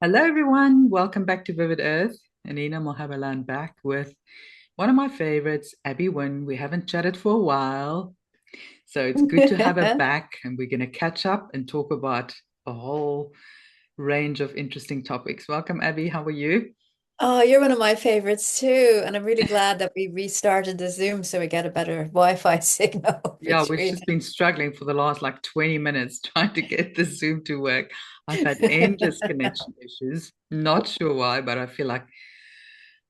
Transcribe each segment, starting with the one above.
Hello, everyone. Welcome back to Vivid Earth. Anina Malherbe-Lan back with one of my favorites, Abby Wynne. We haven't chatted for a while, so it's good to have her back, and we're going to catch up and talk about a whole range of interesting topics. Welcome, Abby. How are you? Oh, you're one of my favorites too. And I'm really glad that we restarted the Zoom so we get a better Wi-Fi signal Yeah, we've between just been struggling for the last like 20 minutes trying to get the Zoom to work. I've had endless connection issues. Not sure why, but I feel like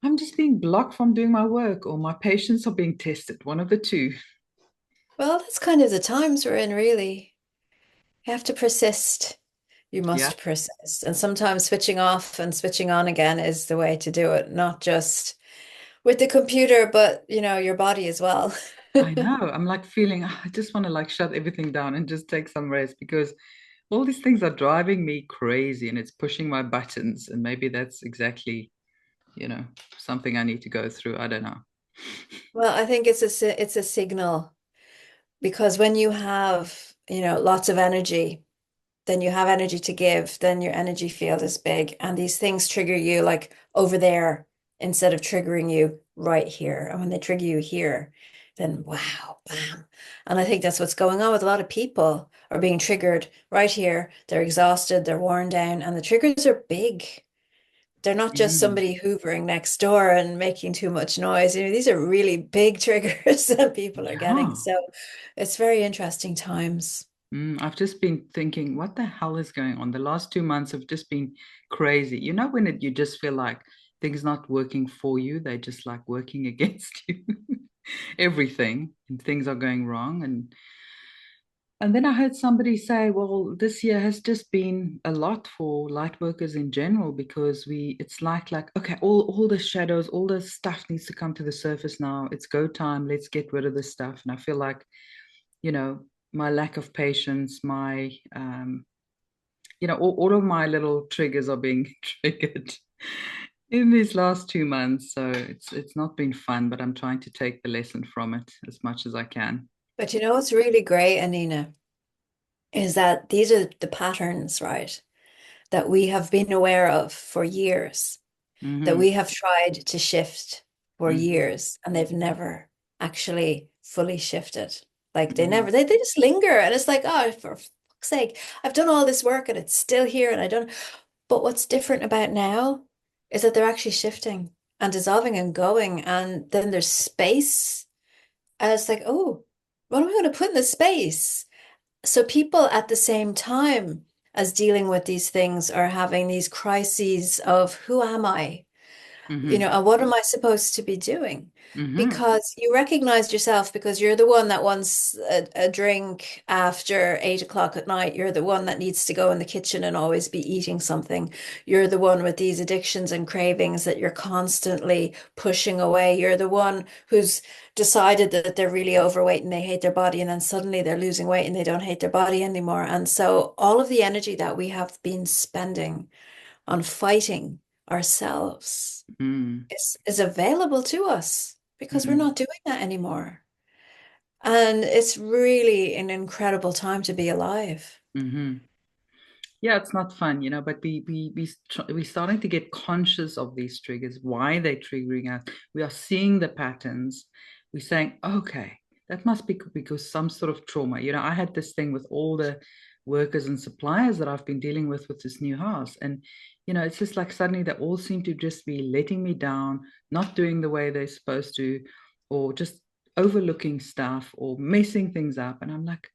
I'm just being blocked from doing my work or my patients are being tested, one of the two. Well, that's kind of the times we're in, really. You have to persist. You Yeah, must persist. And sometimes switching off and switching on again is the way to do it, not just with the computer, but your body as well. I know. I'm like feeling, I just want to like shut everything down and just take some rest because all these things are driving me crazy and it's pushing my buttons. And maybe that's exactly, you know, something I need to go through. I don't know. Well, I think it's a signal because when you have, lots of energy, then you have energy to give, then your energy field is big. And these things trigger you like over there instead of triggering you right here. And when they trigger you here, then wow, bam. And I think that's what's going on with a lot of people are being triggered right here. They're exhausted, they're worn down, and the triggers are big. They're not just Mm. somebody hoovering next door and making too much noise. These are really big triggers that people are getting. Yeah. So it's very interesting times. I've just been thinking, what the hell is going on? The last 2 months have just been crazy. You know, when you just feel like things not working for you, they just like working against you. Everything and things are going wrong. And then I heard somebody say, well, this year has just been a lot for light workers in general because it's like, okay, all the shadows, all the stuff needs to come to the surface now. It's go time. Let's get rid of this stuff. And I feel like, you know, my lack of patience, all of my little triggers are being triggered in these last 2 months. So it's not been fun, but I'm trying to take the lesson from it as much as I can. But you know what's really great, Anina, is that these are the patterns, right, that we have been aware of for years, that Hmm. we have tried to shift for Hmm. years, and they've never actually fully shifted. Like they Hmm. never, they just linger. And it's like, oh, for fuck's sake, I've done all this work and it's still here and I don't. But what's different about now is that they're actually shifting and dissolving and going. And then there's space. And it's like, oh, what am I going to put in the space? So people at the same time as dealing with these things are having these crises of who am I? Hmm. And what am I supposed to be doing? Hmm. Because you recognize yourself because you're the one that wants a drink after 8 o'clock at night. You're the one that needs to go in the kitchen and always be eating something. You're the one with these addictions and cravings that you're constantly pushing away. You're the one who's decided that they're really overweight and they hate their body, and then suddenly they're losing weight and they don't hate their body anymore. And so all of the energy that we have been spending on fighting ourselves Hmm. is available to us because we're Hmm. not doing that anymore. And it's really an incredible time to be alive. Hmm. Yeah, it's not fun, but we're starting to get conscious of these triggers, why they're triggering us. We are seeing the patterns. We're saying, okay, that must be because some sort of trauma. I had this thing with all the workers and suppliers that I've been dealing with this new house. And, it's just like suddenly they all seem to just be letting me down, not doing the way they're supposed to, or just overlooking stuff or messing things up. And I'm like,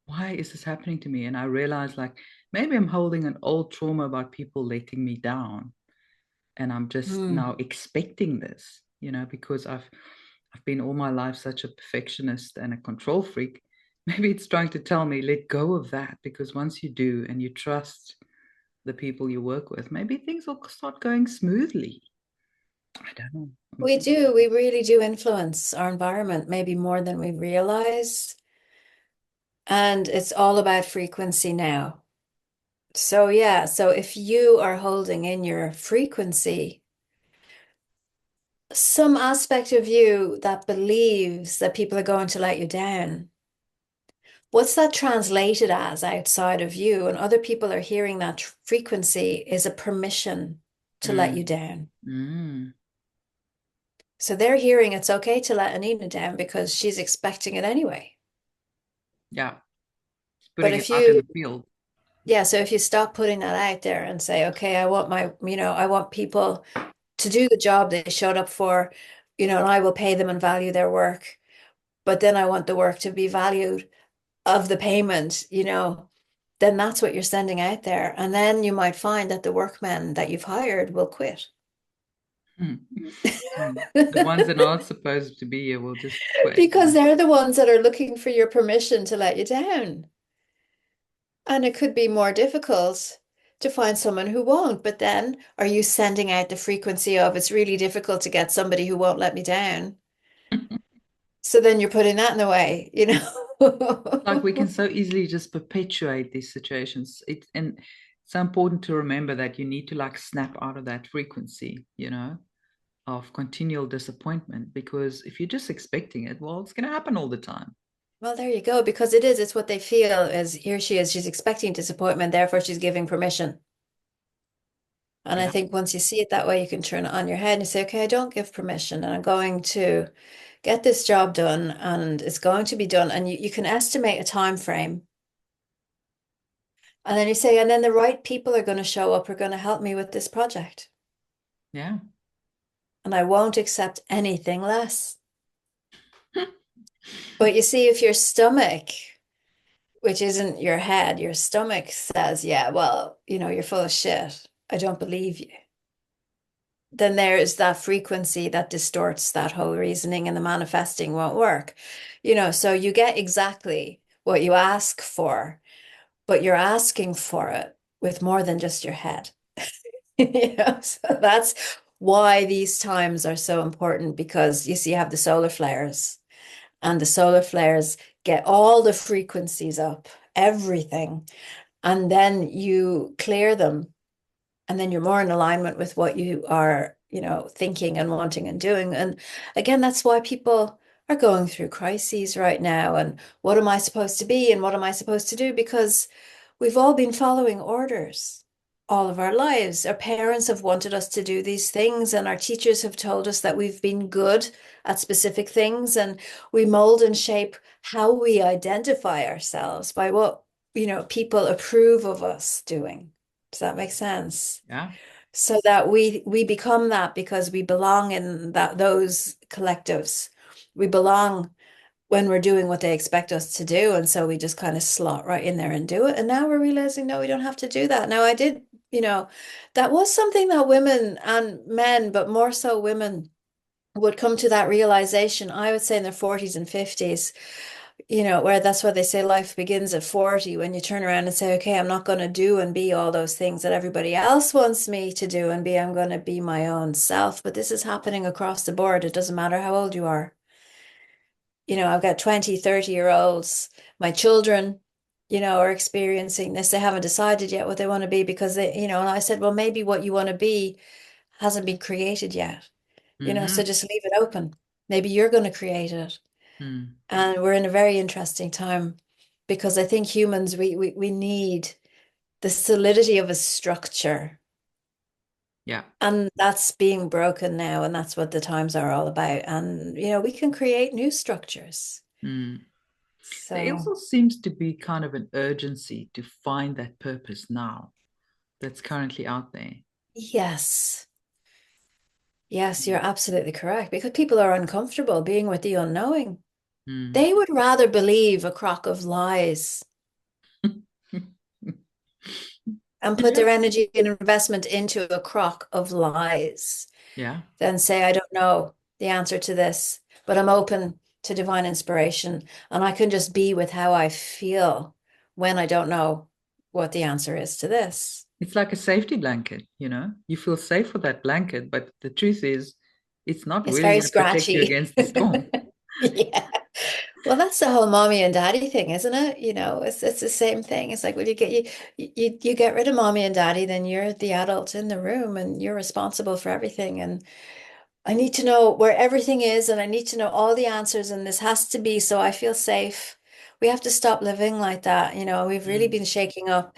why is this happening to me? And I realized like, maybe I'm holding an old trauma about people letting me down. And I'm just Hmm. now expecting this, because I've been all my life such a perfectionist and a control freak. Maybe it's trying to tell me, let go of that, because once you do and you trust the people you work with, maybe things will start going smoothly. I don't know. I'm We thinking. do, we really do influence our environment, maybe more than we realize. And it's all about frequency now. So, yeah, so if you are holding in your frequency, some aspect of you that believes that people are going to let you down what's that translated as outside of you? And other people are hearing that frequency is a permission to let you Mm, down. mm, So they're hearing it's okay to let Anina down because she's expecting it anyway. yeah, it's But putting it if out in you, the field. yeah, so if you stop putting that out there and say, okay, I want my, I want people to do the job they showed up for, and I will pay them and value their work. But then I want the work to be valued of the payment, then that's what you're sending out there. And then you might find that the workmen that you've hired will quit. Mm, mm. The ones that aren't supposed to be here will just quit. Because they're the ones that are looking for your permission to let you down. And it could be more difficult to find someone who won't. But then are you sending out the frequency of it's really difficult to get somebody who won't let me down? So then you're putting that in the Like we can way. so easily just perpetuate these situations. And it's so important to remember that you need to like snap out of that frequency, of continual disappointment. Because if you're just expecting it, well, it's going to happen all the time. Well, there you go, because it's what they feel is here she is, she's expecting disappointment, therefore she's giving permission. And I Yeah, think once you see it that way, you can turn it on your head and you say, okay, I don't give permission and I'm going to get this job done and it's going to be done. And you can estimate a time frame. And then you say, and then the right people are going to show up, are going to help me with this project. yeah. And I won't accept anything less. But you see, if your stomach, which isn't your head, your stomach says, yeah, well, you're full of shit. I don't believe you. Then there's that frequency that distorts that whole reasoning and the manifesting won't work. So you get exactly what you ask for, but you're asking for it with more than just your head. So that's why these times are so important because you see, you have the solar flares, and the solar flares get all the frequencies up, everything, and then you clear them and then you're more in alignment with what you are, thinking and wanting and doing. And again, that's why people are going through crises right now. And what am I supposed to be? And what am I supposed to do? Because we've all been following orders all of our lives. Our parents have wanted us to do these things, and our teachers have told us that we've been good at specific things. And we mold and shape how we identify ourselves by what, people approve of us doing. Does that make sense? Yeah. So that we become that because we belong in those collectives. We belong when we're doing what they expect us to do. And so we just kind of slot right in there and do it. And now we're realizing, no, we don't have to do that. Now, I did, that was something that women and men, but more so women, would come to that realization, I would say in their 40s and 50s, where that's why they say life begins at 40, when you turn around and say, okay, I'm not going to do and be all those things that everybody else wants me to do and be. I'm going to be my own self. But this is happening across the board. It doesn't matter how old you are. I've got 20, 30-year olds. My children, are experiencing this. They haven't decided yet what they want to be because and I said, well, maybe what you want to be hasn't been created yet, so Mm-hmm. just leave it open. Maybe you're going to create it. Mm. And we're in a very interesting time because I think humans, we need the solidity of a structure. Yeah. And that's being broken now. And that's what the times are all about. And, we can create new structures. Mm. There So, also seems to be kind of an urgency to find that purpose now that's currently out there. yes. Yes, you're absolutely correct because people are uncomfortable being with the unknowing. Mm. They would rather believe a crock of lies and put Yeah. their energy and investment into a crock of lies Yeah. than say, I don't know the answer to this, but I'm open to divine inspiration and I can just be with how I feel when I don't know what the answer is to this. It's like a safety blanket, You feel safe with that blanket, but the truth is, it's not It's really very going to protect you scratchy. against the storm. Yeah. Well, that's the whole mommy and daddy thing, isn't it? It's the same thing. It's like when you get rid of mommy and daddy, then you're the adult in the room and you're responsible for everything. And I need to know where everything is, and I need to know all the answers, and this has to be so I feel safe we have to stop living like that. You know, we've really Mm, been shaking up,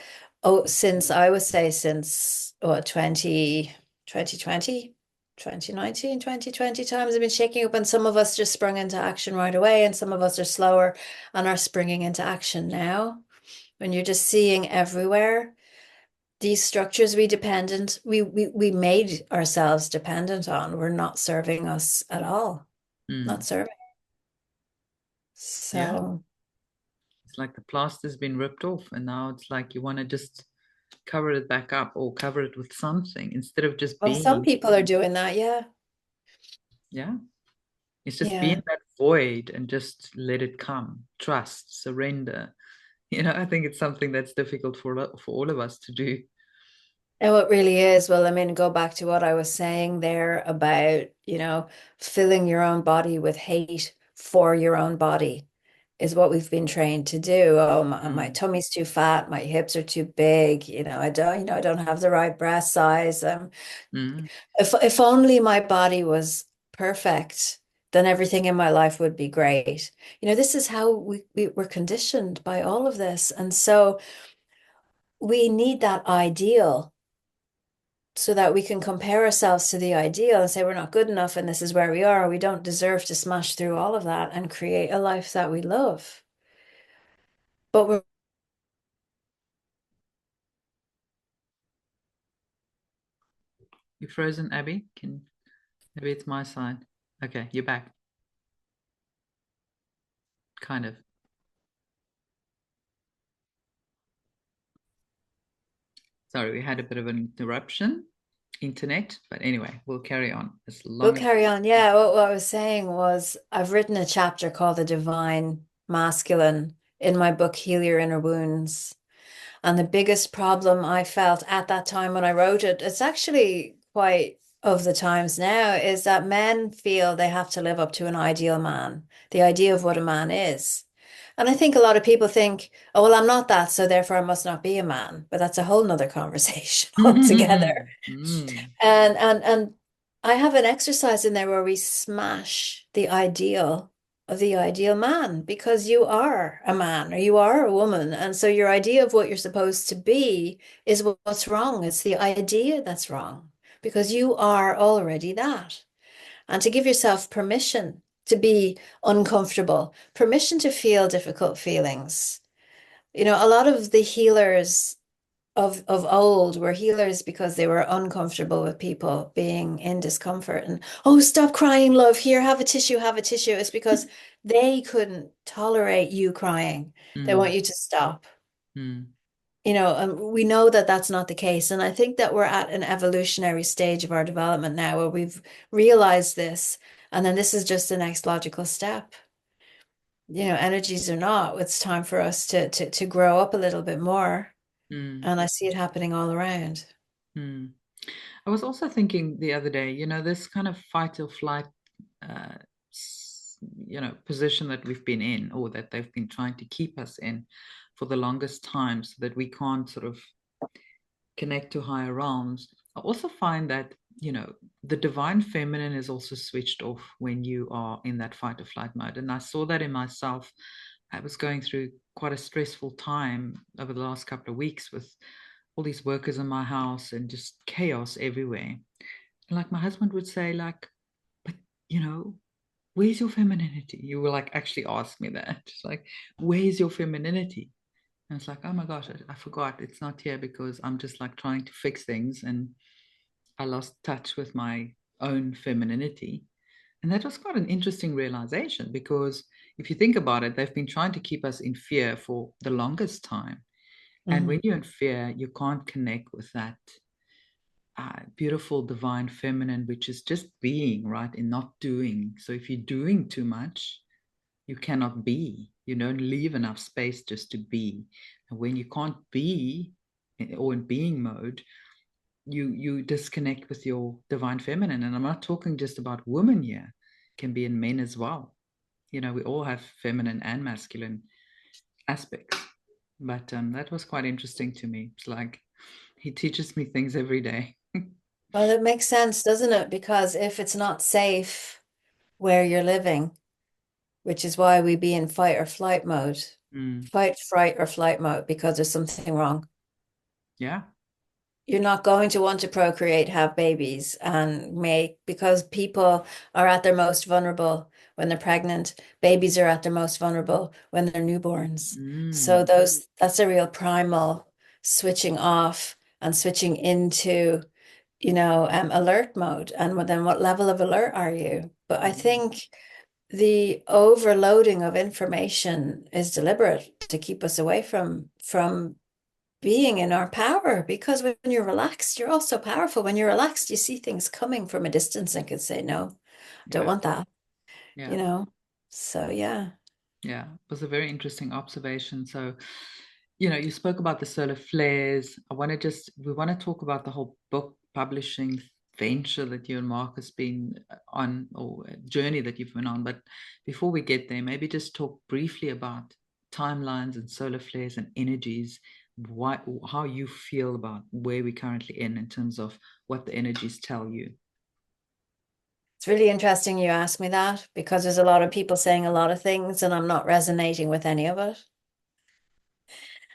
since I would say since what, 2020, 2019, 2020 times have been shaking up, and some of us just sprung into action right away, and some of us are slower and are springing into action now. When you're just seeing everywhere these structures we made ourselves dependent on were not serving us at all, not mm. serving. Yeah. So, It's like the plaster's been ripped off, and now it's like you want to just cover it back up or cover it with something instead of just well, some being. people are doing that. Yeah. Yeah. It's just be in Yeah. that void and just let it come. Trust, surrender. I think it's something that's difficult for all of us to do. And what really is, well, I mean, go back to what I was saying there about, filling your own body with hate for your own body is what we've been trained to do. Oh, my Mm, tummy's too fat, my hips are too big, I don't have the right breast size. mm, If only my body was perfect, then everything in my life would be great. This is how we were conditioned by all of this. And so we need that ideal so that we can compare ourselves to the ideal and say we're not good enough and this is where we are. Or we don't deserve to smash through all of that and create a life that we love. But we're you frozen, Abby? Maybe it's my side. Okay, you're back. Kind of. Sorry, we had a bit of an interruption, internet, but anyway, we'll carry on as We'll long as. carry on. Yeah, what I was saying was I've written a chapter called The Divine Masculine in my book, Heal Your Inner Wounds. And the biggest problem I felt at that time when I wrote it, it's actually quite of the times now, is that men feel they have to live up to an ideal man, the idea of what a man is. And I think a lot of people think, oh, well, I'm not that, so therefore I must not be a man. But that's a whole nother conversation altogether. Mm, And I have an exercise in there where we smash the ideal of the ideal man because you are a man or you are a woman. And so your idea of what you're supposed to be is what's wrong. It's the idea that's wrong because you are already that. And to give yourself permission to be uncomfortable, permission to feel difficult feelings. A lot of the healers of old were healers because they were uncomfortable with people being in discomfort and, oh, stop crying, love, here, have a tissue, have a tissue. It's because they couldn't tolerate you crying. They want mm, you to stop. mm, And we know that that's not the case. And I think that we're at an evolutionary stage of our development now where we've realized this. And then this is just the next logical step. Energies or not, it's time for us to grow up a little bit more. mm, And I see it happening all around. mm. I was also thinking the other day, this kind of fight or flight, uh, position that we've been in, or that they've been trying to keep us in for the longest time, so that we can't sort of connect to higher realms. I also find that, the divine feminine is also switched off when you are in that fight or flight mode. And I saw that in myself. I was going through quite a stressful time over the last couple of weeks with all these workers in my house and just chaos everywhere. And like my husband would say, like, but where's your femininity? You will like actually ask me that. It's like, where's your femininity? And it's like, oh my gosh, I forgot. It's not here because I'm just like trying to fix things and I lost touch with my own femininity. And that was quite an interesting realization because if you think about it, they've been trying to keep us in fear for the longest time. And Mhm. when you're in fear, you can't connect with that beautiful divine feminine, which is just being, right? And not doing. So if you're doing too much, you cannot be. You don't leave enough space just to be. And when you can't be or in being mode, you disconnect with your divine feminine. And I'm not talking just about women here, it can be in men as well. We all have feminine and masculine aspects. But that was quite interesting to me. It's like he teaches me things every day. Well, it makes sense, doesn't it? Because if it's not safe where you're living, which is why we be in fight or flight mode, Mm. fight, fright, or flight mode because there's something wrong. Yeah. You're not going to want to procreate, have babies, and make, because people are at their most vulnerable when they're pregnant. Babies are at their most vulnerable when they're newborns. So Mm. that's a real primal switching off and switching into, alert mode. And then what level of alert are you? But I Mm. think the overloading of information is deliberate to keep us away from being in our power, because when you're relaxed, you're also powerful. When you're relaxed, you see things coming from a distance and can say, no, I don't Yeah. want that, Yeah. you know? So yeah. Yeah. It was a very interesting observation. So, you spoke about the solar flares. We want to talk about the whole book publishing venture that you and Mark has been on, or journey that you've been on. But before we get there, maybe just talk briefly about timelines and solar flares and energies, how you feel about where we're currently in terms of what the energies tell you. It's really interesting you ask me that, because there's a lot of people saying a lot of things and I'm not resonating with any of it.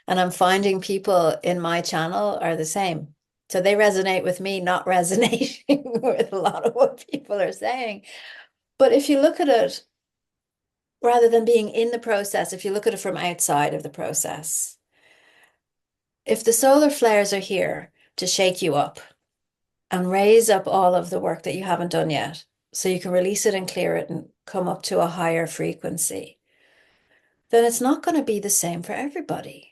And I'm finding people in my channel are the same. So they resonate with me, not resonating with a lot of what people are saying. But if you look at it, rather than being in the process, if you look at it from outside of the process, if the solar flares are here to shake you up and raise up all of the work that you haven't done yet, so you can release it and clear it and come up to a higher frequency, then it's not going to be the same for everybody.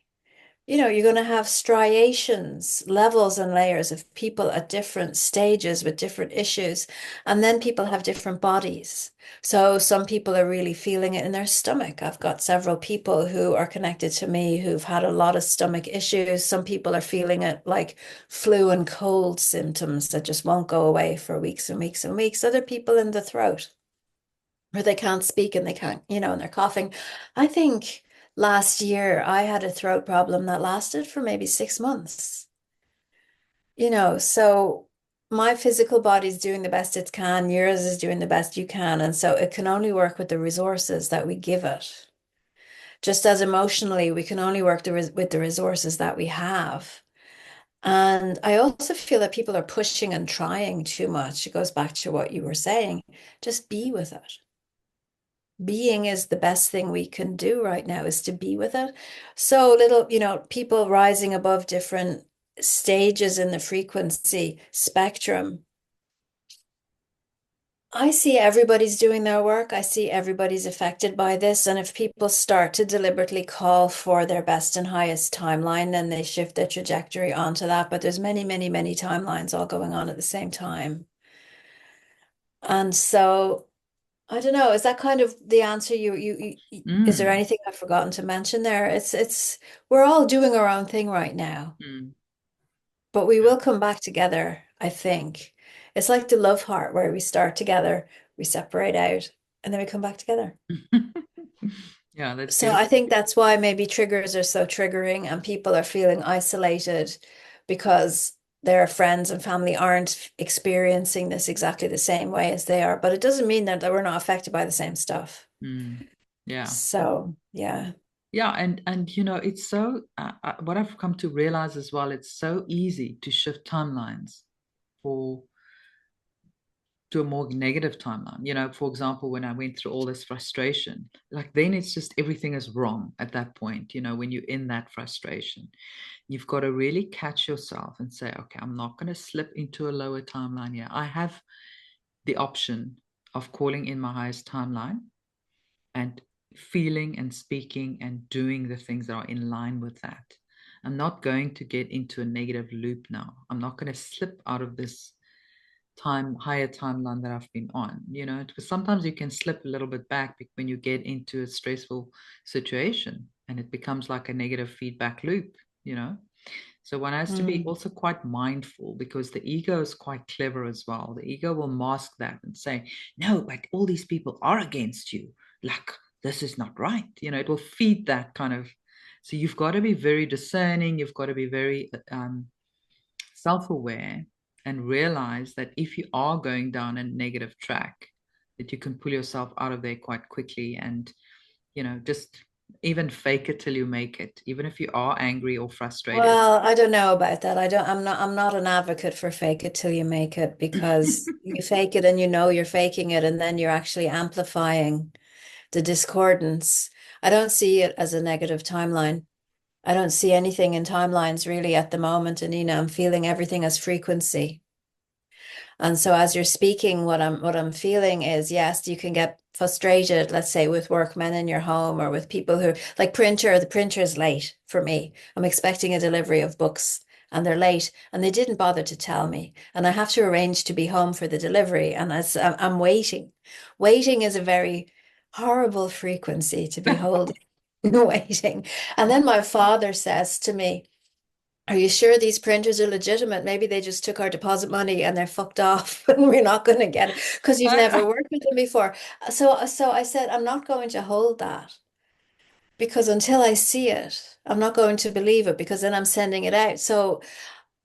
You're going to have striations, levels and layers of people at different stages with different issues. And then people have different bodies. So some people are really feeling it in their stomach. I've got several people who are connected to me who've had a lot of stomach issues. Some people are feeling it like flu and cold symptoms that just won't go away for weeks and weeks and weeks. Other people in the throat, where they can't speak and they can't, and they're coughing. I think last year I had a throat problem that lasted for maybe 6 months, so my physical body's doing the best it can, yours is doing the best you can. And so it can only work with the resources that we give it. Just as emotionally, we can only work with the resources that we have. And I also feel that people are pushing and trying too much. It goes back to what you were saying. Just be with it. Being is the best thing we can do right now, is to be with it. So little, people rising above different stages in the frequency spectrum. I see everybody's doing their work. I see everybody's affected by this. And if people start to deliberately call for their best and highest timeline, then they shift their trajectory onto that. But there's many, many, many timelines all going on at the same time. And so I don't know. Is that kind of the answer? Is there Mm. anything I've forgotten to mention there? We're all doing our own thing right now, Mm. but we will come back together, I think. It's like the love heart where we start together, we separate out, and then we come back together. Yeah, that's So I beautiful. think that's why maybe triggers are so triggering and people are feeling isolated because their friends and family aren't experiencing this exactly the same way as they are. But it doesn't mean that we're not affected by the same stuff. Mm. Yeah. So, yeah. Yeah, and it's so what I've come to realize as well, it's so easy to shift timelines for to a more negative timeline. For example, when I went through all this frustration, like then it's just everything is wrong at that point, when you're in that frustration. You've got to really catch yourself and say, okay, I'm not going to slip into a lower timeline here. I have the option of calling in my highest timeline and feeling and speaking and doing the things that are in line with that. I'm not going to get into a negative loop now. I'm not going to slip out of this higher timeline that I've been on, because sometimes you can slip a little bit back when you get into a stressful situation and it becomes like a negative feedback loop. So one has to be Mm. also quite mindful because the ego is quite clever as well. The ego will mask that and say, no, but all these people are against you. Like, this is not right. It will feed that kind of. So you've got to be very discerning. You've got to be very self-aware and realize that if you are going down a negative track, that you can pull yourself out of there quite quickly and, just Even fake it till you make it, even if you are angry or frustrated. Well, I don't know about that. I'm not an advocate for fake it till you make it, because you fake it and you know you're faking it, and then you're actually amplifying the discordance. I don't see it as a negative timeline. I don't see anything in timelines really at the moment, Anina. I'm feeling everything as frequency. And so as you're speaking, what I'm feeling is, yes, you can get frustrated, let's say with workmen in your home, or with people who like the printer is late for me. I'm expecting a delivery of books and they're late and they didn't bother to tell me. And I have to arrange to be home for the delivery. And as I'm waiting, waiting is a very horrible frequency to be holding, waiting. And then my father says to me, are you sure these printers are legitimate? Maybe they just took our deposit money and they're fucked off and we're not going to get it because you've never worked with them before. So I said, I'm not going to hold that, because until I see it, I'm not going to believe it, because then I'm sending it out. So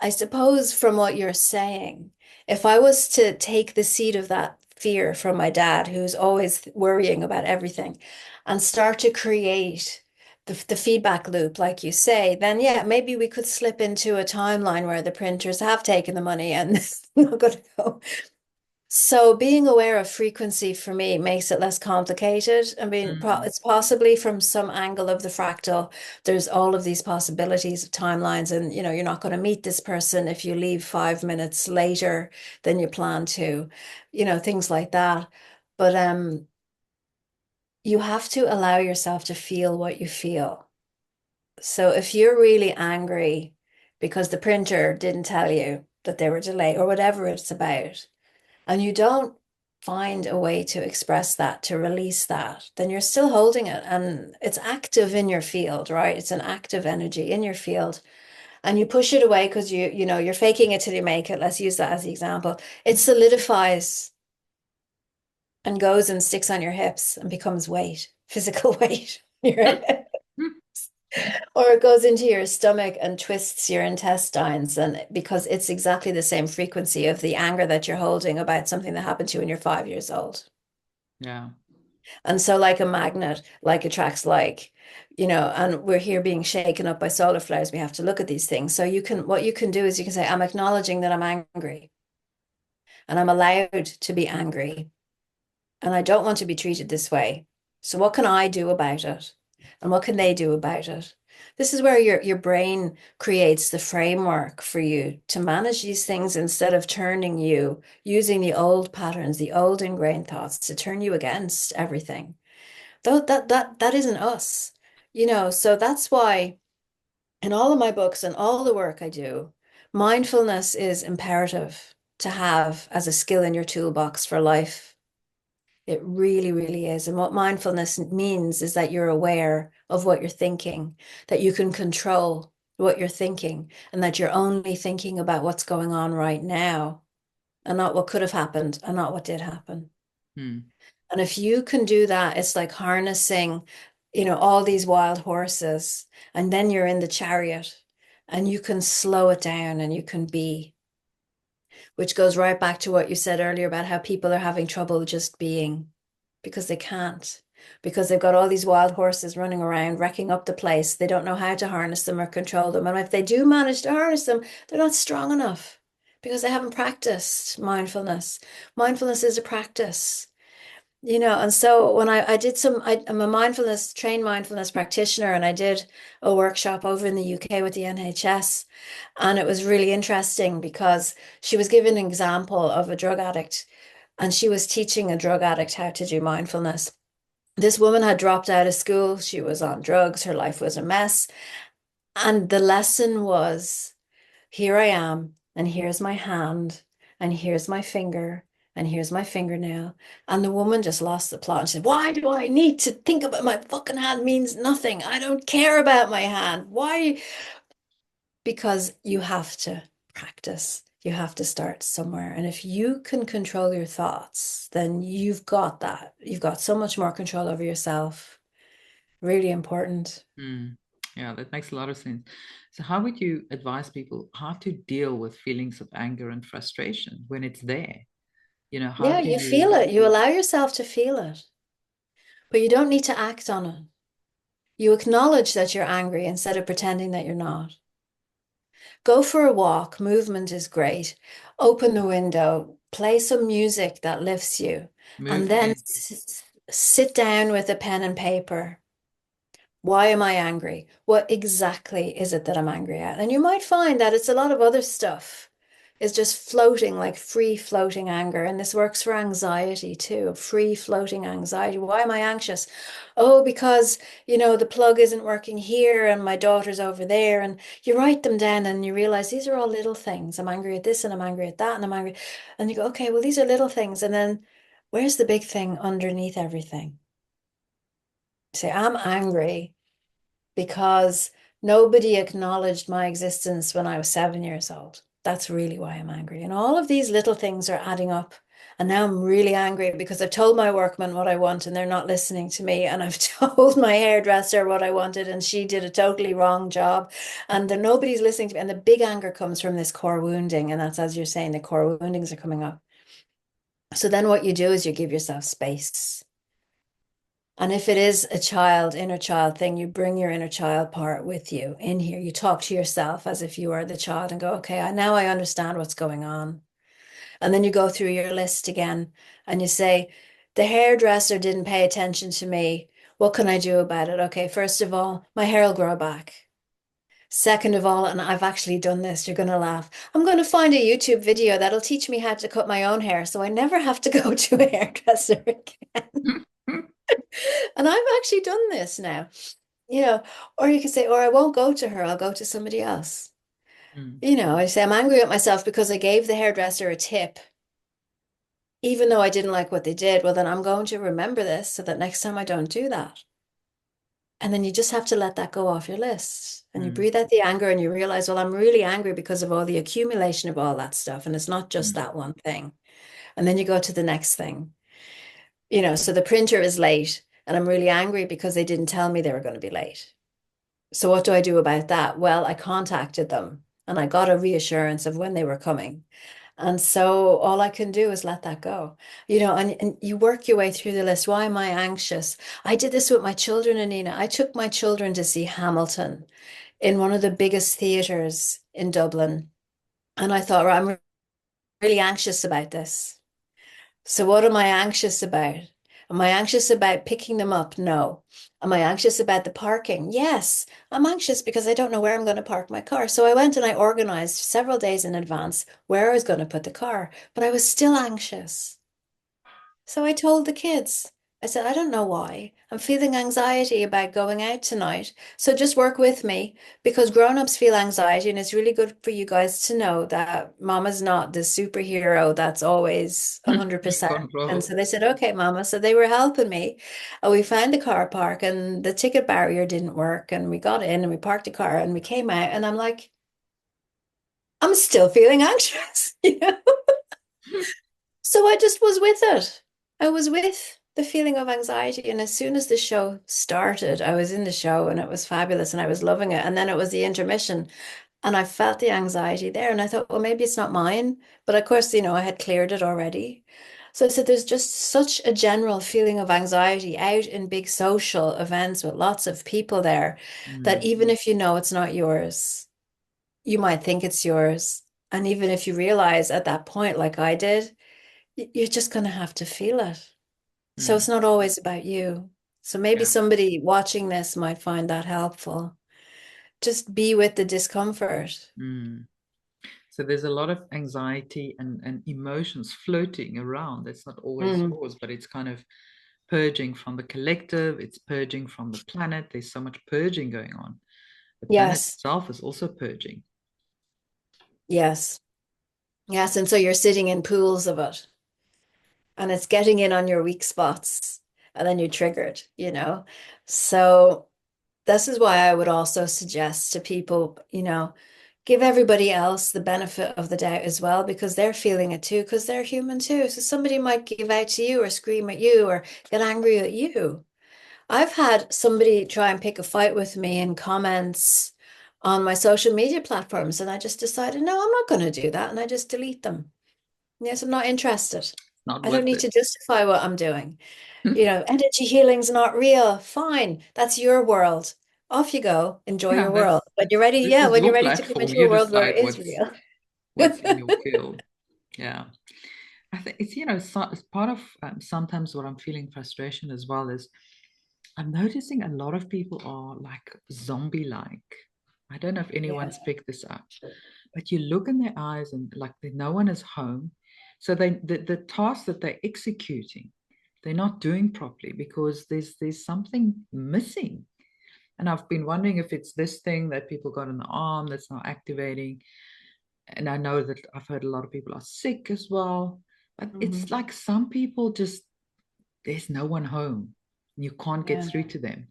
I suppose from what you're saying, if I was to take the seed of that fear from my dad, who's always worrying about everything, and start to create the feedback loop, like you say, then yeah, maybe we could slip into a timeline where the printers have taken the money and it's not going to go. So being aware of frequency for me makes it less complicated. I mean, Mm. it's possibly from some angle of the fractal, there's all of these possibilities of timelines, and you're not going to meet this person if you leave 5 minutes later than you plan to, things like that. But you have to allow yourself to feel what you feel. So if you're really angry because the printer didn't tell you that they were delayed or whatever it's about, and you don't find a way to express that, to release that, then you're still holding it and it's active in your field, right? It's an active energy in your field. And you push it away because you're faking it till you make it. Let's use that as the example. It solidifies and goes and sticks on your hips and becomes weight, physical weight. Or it goes into your stomach and twists your intestines, and because it's exactly the same frequency of the anger that you're holding about something that happened to you when you're 5 years old. Yeah. And so, like a magnet, like attracts like, and we're here being shaken up by solar flares. We have to look at these things. So what you can do is you can say, I'm acknowledging that I'm angry and I'm allowed to be angry and I don't want to be treated this way. So what can I do about it? And what can they do about it? This is where your brain creates the framework for you to manage these things, instead of turning you using the old patterns, the old ingrained thoughts to turn you against everything. Though that isn't us. So that's why in all of my books and all the work I do, mindfulness is imperative to have as a skill in your toolbox for life. It really, really is. And what mindfulness means is that you're aware of what you're thinking, that you can control what you're thinking, and that you're only thinking about what's going on right now and not what could have happened and not what did happen. Mm. And if you can do that, it's like harnessing, all these wild horses, and then you're in the chariot and you can slow it down and you can be, which goes right back to what you said earlier about how people are having trouble just being, because they can't, because they've got all these wild horses running around, wrecking up the place. They don't know how to harness them or control them. And if they do manage to harness them, they're not strong enough because they haven't practiced mindfulness. Mindfulness is a practice. And so when I did I'm a trained mindfulness practitioner, and I did a workshop over in the UK with the NHS. And it was really interesting because she was giving an example of a drug addict, and she was teaching a drug addict how to do mindfulness. This woman had dropped out of school. She was on drugs. Her life was a mess. And the lesson was, here I am, and here's my hand, and here's my finger, and here's my fingernail. And the woman just lost the plot and said, why do I need to think about my fucking hand? Means nothing. I don't care about my hand. Why? Because you have to practice. You have to start somewhere. And if you can control your thoughts, then you've got that. You've got so much more control over yourself. Really important. Mm. Yeah, that makes a lot of sense. So, how would you advise people how to deal with feelings of anger and frustration when it's there? How Yeah, do you you? feel it. You allow yourself to feel it, but you don't need to act on it. You acknowledge that you're angry instead of pretending that you're not. Go for a walk. Movement is great. Open the window, play some music that lifts you, Move and the then energy. sit down with a pen and paper. Why am I angry? What exactly is it that I'm angry at? And you might find that it's a lot of other stuff. It's just floating, like free floating anger. And this works for anxiety too, free floating anxiety. Why am I anxious? Oh, because, the plug isn't working here and my daughter's over there. And you write them down and you realize these are all little things. I'm angry at this and I'm angry at that and I'm angry. And you go, okay, well, these are little things. And then where's the big thing underneath everything? Say, I'm angry because nobody acknowledged my existence when I was 7 years old. That's really why I'm angry. And all of these little things are adding up. And now I'm really angry because I've told my workmen what I want and they're not listening to me. And I've told my hairdresser what I wanted and she did a totally wrong job. And nobody's listening to me. And the big anger comes from this core wounding. And that's, as you're saying, the core woundings are coming up. So then what you do is you give yourself space. And if it is a child, inner child thing, you bring your inner child part with you in here. You talk to yourself as if you are the child and go, okay, now I understand what's going on. And then you go through your list again and you say, the hairdresser didn't pay attention to me. What can I do about it? Okay, first of all, my hair will grow back. Second of all, and I've actually done this, you're going to laugh. I'm going to find a YouTube video that'll teach me how to cut my own hair so I never have to go to a hairdresser again. And I've actually done this now, you know, or you can say, or I won't go to her, I'll go to somebody else. Mm, I say, I'm angry at myself because I gave the hairdresser a tip, even though I didn't like what they did. Well, then I'm going to remember this so that next time I don't do that. And then you just have to let that go off your list. And you mm, breathe out the anger and you realize, well, I'm really angry because of all the accumulation of all that stuff. And it's not just mm, that one thing. And then you go to the next thing. So the printer is late and I'm really angry because they didn't tell me they were going to be late. So what do I do about that? Well, I contacted them and I got a reassurance of when they were coming. And so all I can do is let that go. And you work your way through the list. Why am I anxious? I did this with my children, Anina. I took my children to see Hamilton in one of the biggest theaters in Dublin. And I thought, right, I'm really anxious about this. So what am I anxious about? Am I anxious about picking them up? No. Am I anxious about the parking? Yes. I'm anxious because I don't know where I'm going to park my car. So I went and I organized several days in advance where I was going to put the car, but I was still anxious. So I told the kids, I said, I don't know why. I'm feeling anxiety about going out tonight. So just work with me because grown-ups feel anxiety, and it's really good for you guys to know that mama's not the superhero that's always in 100%. And control. so they said, okay, mama. So they were helping me. And we found a car park and the ticket barrier didn't work. And we got in and we parked the car and we came out. And I'm like, I'm still feeling anxious, So I just was with it. I was with the feeling of anxiety. And as soon as the show started, I was in the show and it was fabulous and I was loving it. And then it was the intermission and I felt the anxiety there. And I thought, well, maybe it's not mine. But of course, I had cleared it already. So I said, there's just such a general feeling of anxiety out in big social events with lots of people there that Mm, even if you know it's not yours, you might think it's yours. And even if you realize at that point, like I did, you're just going to have to feel it. So mm, it's not always about you. So maybe yeah. somebody watching this might find that helpful. Just be with the discomfort. Mm. So there's a lot of anxiety and emotions floating around. It's not always Mm. yours, but it's kind of purging from the collective. It's purging from the planet. There's so much purging going on. The planet Yes, itself is also purging. yes, yes. And so you're sitting in pools of it and it's getting in on your weak spots and then you're triggered. So this is why I would also suggest to people, give everybody else the benefit of the doubt as well, because they're feeling it too, because they're human too. So somebody might give out to you or scream at you or get angry at you. I've had somebody try and pick a fight with me in comments on my social media platforms, and I just decided, no, I'm not going to do that. And I just delete them. Yes, I'm not interested. Not I don't worth need it. to justify what I'm doing. Energy healing's not real. Fine. That's your world. Off you go. Enjoy Yeah, your world. When you're ready, this yeah, is when you're your ready to come platform. into a You world where decide it is real. what's in your field. Yeah. I think it's, it's part of sometimes what I'm feeling frustration as well is I'm noticing a lot of people are like zombie-like. I don't know if Yeah. anyone's picked this up, but you look in their eyes and like no one is home. So the task that they're executing, they're not doing properly because there's something missing. And I've been wondering if it's this thing that people got in the arm that's not activating. And I know that I've heard a lot of people are sick as well. But it's Mhm. like some people just, there's no one home. You can't get Yeah. through to them,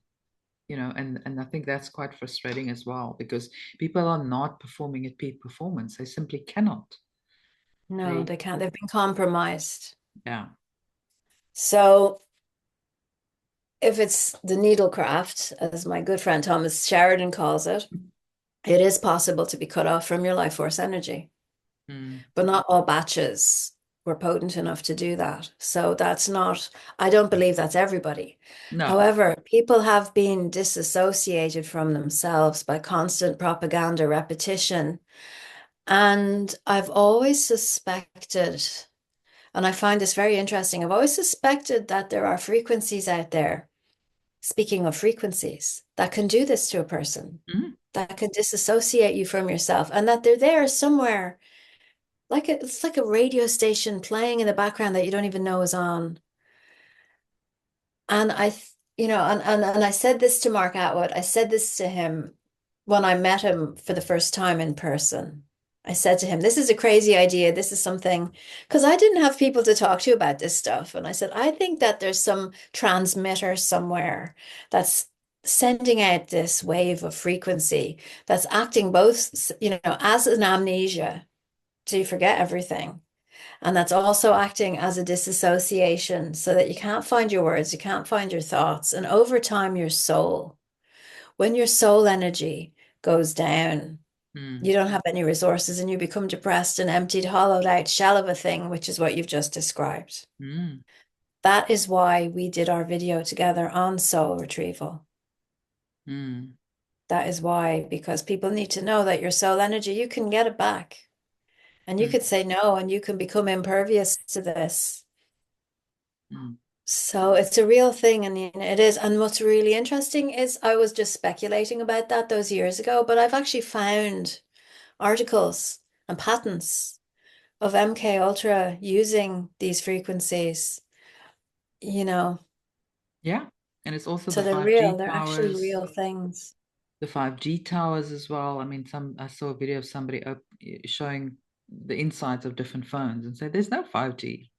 and I think that's quite frustrating as well because people are not performing at peak performance. They simply cannot. No, They, they can't. They've been compromised. yeah. So if it's the needlecraft, as my good friend Thomas Sheridan calls it, it is possible to be cut off from your life force energy. Mm. But not all batches were potent enough to do that. So that's not, I don't believe that's everybody. No. However, people have been disassociated from themselves by constant propaganda repetition. And I've always suspected, and I find this very interesting, I've always suspected that there are frequencies out there, speaking of frequencies, that can do this to a person, Mm. that can disassociate you from yourself, and that they're there somewhere it's like a radio station playing in the background that you don't even know is on. And and I said this to Mark Atwood. I said this to him when I met him for the first time in person. I said to him, "This is a crazy idea. This is something," because I didn't have people to talk to about this stuff. And I said, "I think that there's some transmitter somewhere that's sending out this wave of frequency that's acting both, as an amnesia. So you forget everything. And that's also acting as a disassociation so that you can't find your words, you can't find your thoughts. And over time, when your soul energy goes down, Mm. you don't have any resources and you become depressed and emptied, hollowed out shell of a thing, which is what you've just described. Mm. That is why we did our video together on soul retrieval. Mm. That is why, because people need to know that your soul energy, you can get it back. And you Mm. could say no, and you can become impervious to this. Mm. So it's a real thing, and it is. And what's really interesting is I was just speculating about that those years ago, but I've actually found articles and patents of MK Ultra using these frequencies, you know. Yeah. And it's also So the they're real, 5G they're actually towers, real things. the 5G towers as well. I mean, I saw a video of somebody showing the insides of different phones and said there's no 5G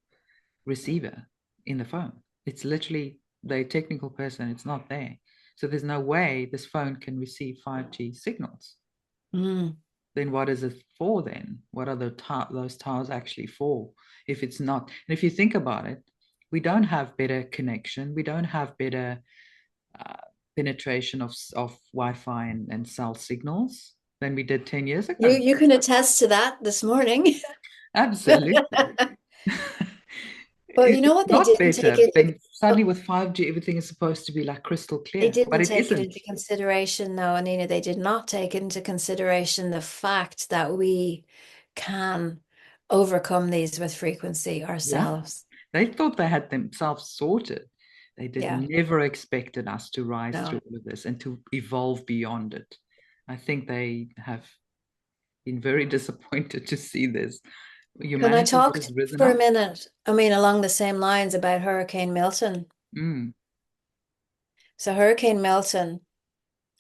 receiver in the phone. It's literally the technical person, it's not there. So there's no way this phone can receive 5G signals. Mm. Then what is it for then? What are those towers actually for if it's not? And if you think about it, we don't have better connection. We don't have better uh, penetration of Wi-Fi and cell signals than we did 10 years You ago. you can attest to that this morning. Absolutely. But you know what they Not didn't take better. into Then suddenly with 5G, everything is supposed to be like crystal They clear, but didn't it take it isn't. into consideration, though, Anina. They did not take into consideration the fact that we can overcome these with frequency Yeah. ourselves. They thought they had themselves sorted. They did Yeah, never expected us to rise no. through all of this and to evolve beyond it. I think they have been very disappointed to see this. Can I Humanity has talk just risen for a up. minute? I mean, along the same lines about Hurricane Milton. Mm. So, Hurricane Milton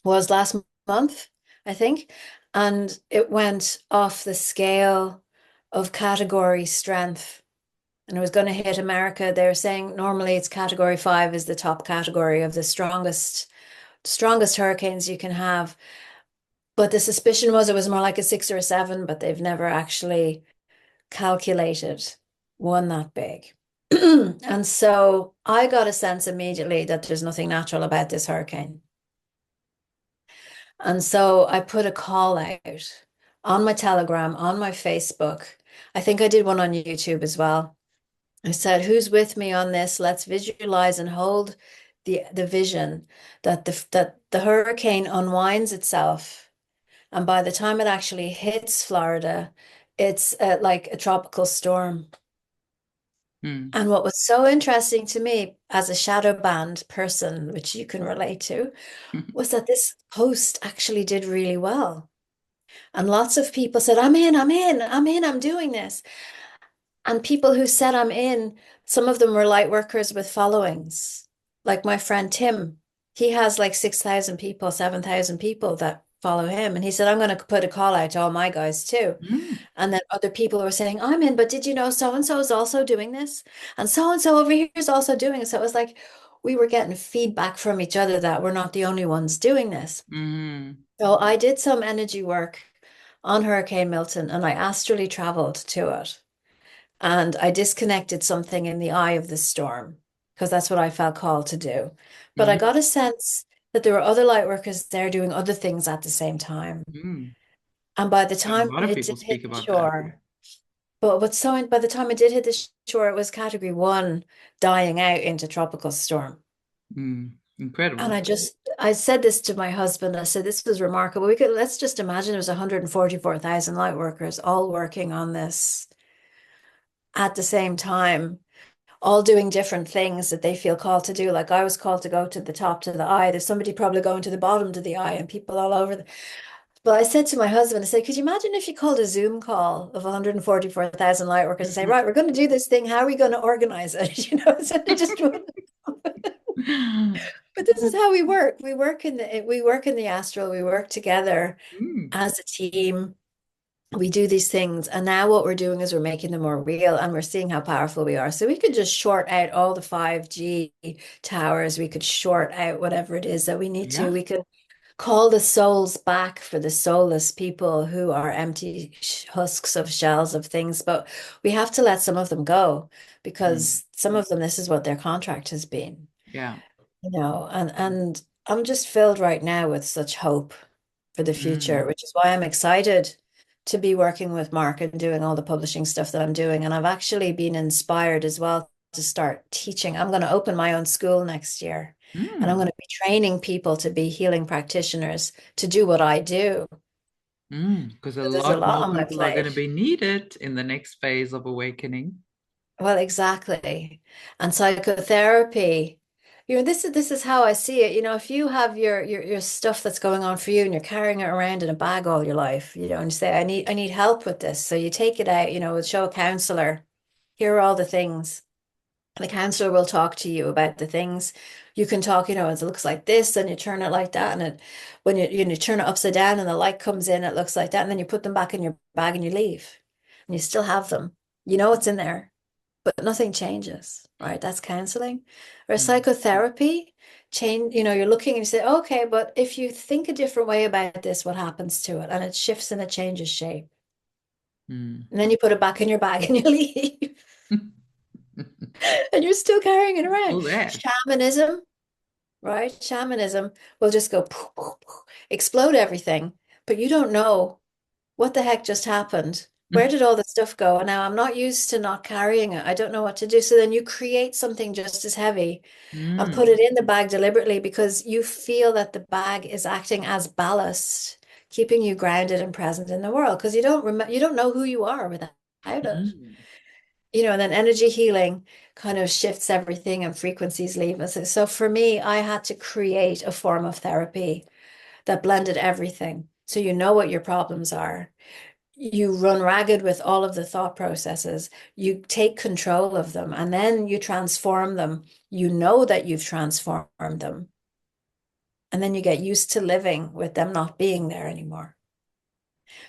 was last month, I think, and it went off the scale of category strength. And it was going to hit America. They're saying normally it's category 5 is the top category of the strongest hurricanes you can have. But the suspicion was it was more like a 6 or a 7, but they've never actually calculated one that big. And so I got a sense immediately that there's nothing natural about this hurricane. And so I put a call out on my Telegram, on my Facebook. I think I did one on YouTube as well. I said, who's with me on this? Let's visualize and hold the vision that the hurricane unwinds itself. And by the time it actually hits Florida, it's like a tropical storm. Mm. And what was so interesting to me as a shadow band person, which you can relate to, was that this post actually did really well. And lots of people said, I'm in, I'm in, I'm in, I'm doing this. And people who said I'm in, some of them were light workers with followings. Like my friend Tim, he has like 6,000 people, 7,000 people that follow him. And he said, I'm going to put a call out to all my guys too. Mm. And then other people were saying, I'm in, but did you know so and so is also doing this? And so over here is also doing it. So it was like we were getting feedback from each other that we're not the only ones doing this. Mm. So I did some energy work on Hurricane Milton and I astrally traveled to it. And I disconnected something in the eye of the storm because that's what I felt called to do. But I Mm. got a sense that there were other light workers there doing other things at the same time. Mm. And by the A time lot of it people did hit speak the about that. shore, by the time it did hit the shore, it was category one dying out into tropical storm. Mm. And Incredible. I said this to my husband. I said, this was remarkable. Let's just imagine there was 144,000 light workers all working on this at the same time, all doing different things that they feel called to do. Like I was called to go to the top to the eye. There's somebody probably going to the bottom to the eye and people all over. But I said to my husband, I said, could you imagine if you called a Zoom call of 144,000 light workers and say, right, we're going to do this thing. How are we going to organize it? So it just wouldn't. But this is how we work. We work in the astral. We work together Mm. as a team. We do these things, and now what we're doing is we're making them more real, and we're seeing how powerful we are. So we could just short out all the 5G towers. We could short out whatever it is that we need to. Yeah. We could call the souls back for the soulless people who are empty husks of shells of things. But we have to let some of them go Mm. because some of them, this is what their contract has been. Yeah. And I'm just filled right now with such hope for the future, Mm. which is why I'm excited to be working with Mark and doing all the publishing stuff that I'm doing. And I've actually been inspired as well to start teaching. I'm going to open my own school next year, and I'm Mm. going to be training people to be healing practitioners to do what I do. Mm. Because a So there's a lot lot more on my people are going plate. to be needed in the next phase of awakening. Well, exactly. And psychotherapy, this is how I see it. If you have your stuff that's going on for you and you're carrying it around in a bag all your life, and you say, I need help with this. So you take it out, show a counselor. Here are all the things. The counselor will talk to you about the things. You can talk, it looks like this, and you turn it like that, and when you turn it upside down and the light comes in, it looks like that, and then you put them back in your bag and you leave, and you still have them. You know it's in there but nothing changes, right? That's counseling. Or Mm. psychotherapy, you're looking and you say, okay, but if you think a different way about this, what happens to it? And it shifts and it changes shape. Mm. And then you put it back in your bag and you leave. And you're still carrying it around. Oh, that. Shamanism, right? Shamanism will just go poof, poof, poof, explode everything, but you don't know what the heck just happened? Where did all the stuff go? And now I'm not used to not carrying it. I don't know what to do. So then you create something just as heavy and put Mm. it in the bag deliberately because you feel that the bag is acting as ballast, keeping you grounded and present in the world because you don't know who you are without it. Mm. And then energy healing kind of shifts everything and frequencies leave us. So for me, I had to create a form of therapy that blended everything. So you know what your problems are, you run ragged with all of the thought processes, you take control of them, and then you transform them. You know that you've transformed them, and then you get used to living with them not being there anymore.